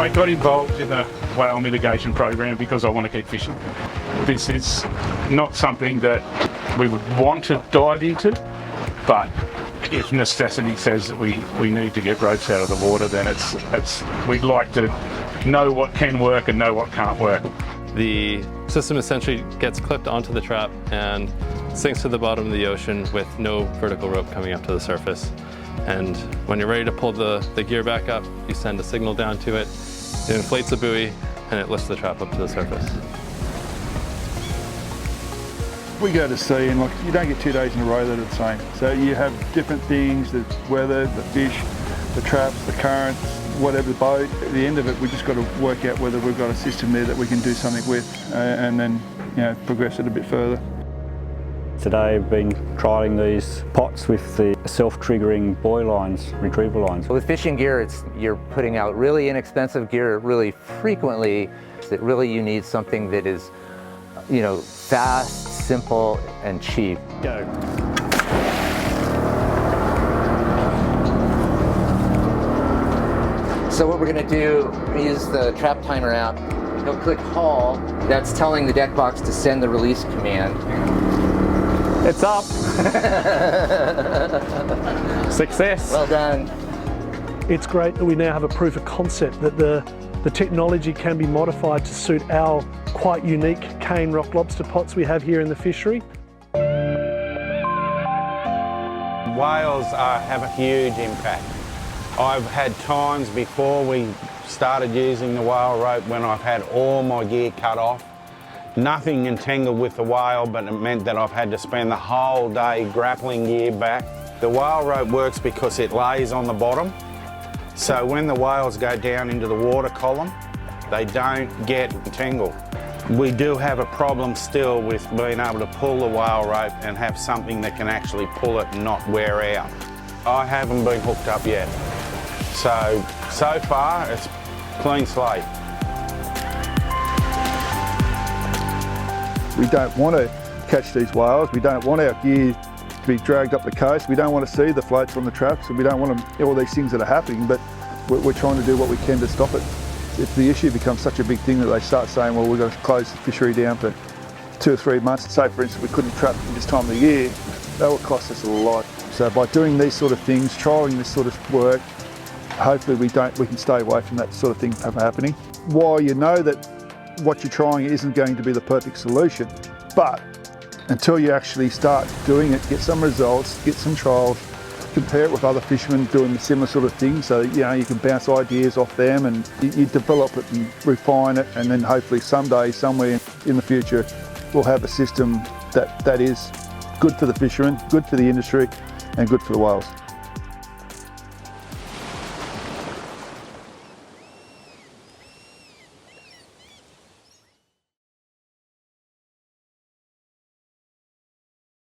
I got involved in the whale mitigation program because I want to keep fishing. This is not something that we would want to dive into, but if necessity says that we need to get growths out of the water, then we'd like to know what can work and know what can't work. The system essentially gets clipped onto the trap and sinks to the bottom of the ocean with no vertical rope coming up to the surface. And when you're ready to pull the gear back up, you send a signal down to it, it inflates the buoy, and it lifts the trap up to the surface. We go to sea and you don't get 2 days in a row that are the same. So you have different things, the weather, the fish, the traps, the currents, whatever the boat. At the end of it, we just got to work out whether we've got a system there that we can do something with and then progress it a bit further. Today I've been trialling these pots with the self-triggering buoy lines, retrieval lines. With fishing gear, you're putting out really inexpensive gear really frequently. Really you need something that is, fast, simple, and cheap. Go. So what we're going to do, use the trap timer app. He'll click haul. That's telling the deck box to send the release command. It's up. Success. Well done. It's great that we now have a proof of concept that the technology can be modified to suit our quite unique cane rock lobster pots we have here in the fishery. Whales have a huge impact. I've had times before we started using the whale rope when I've had all my gear cut off. Nothing entangled with the whale, but it meant that I've had to spend the whole day grappling gear back. The whale rope works because it lays on the bottom. So when the whales go down into the water column, they don't get entangled. We do have a problem still with being able to pull the whale rope and have something that can actually pull it and not wear out. I haven't been hooked up yet. So far it's clean slate. We don't want to catch these whales. We don't want our gear to be dragged up the coast. We don't want to see the floats on the traps, and we don't want all these things that are happening, but we're trying to do what we can to stop it. If the issue becomes such a big thing that they start saying, well, we're going to close the fishery down for 2 or 3 months, say for instance we couldn't trap in this time of the year, that will cost us a lot. So by doing these sort of things, trialling this sort of work, hopefully we can stay away from that sort of thing from happening. While you know that what you're trying isn't going to be the perfect solution, but until you actually start doing it, get some results, get some trials, compare it with other fishermen doing the similar sort of thing, so you can bounce ideas off them and you develop it and refine it, and then hopefully someday, somewhere in the future, we'll have a system that is good for the fishermen, good for the industry, and good for the whales.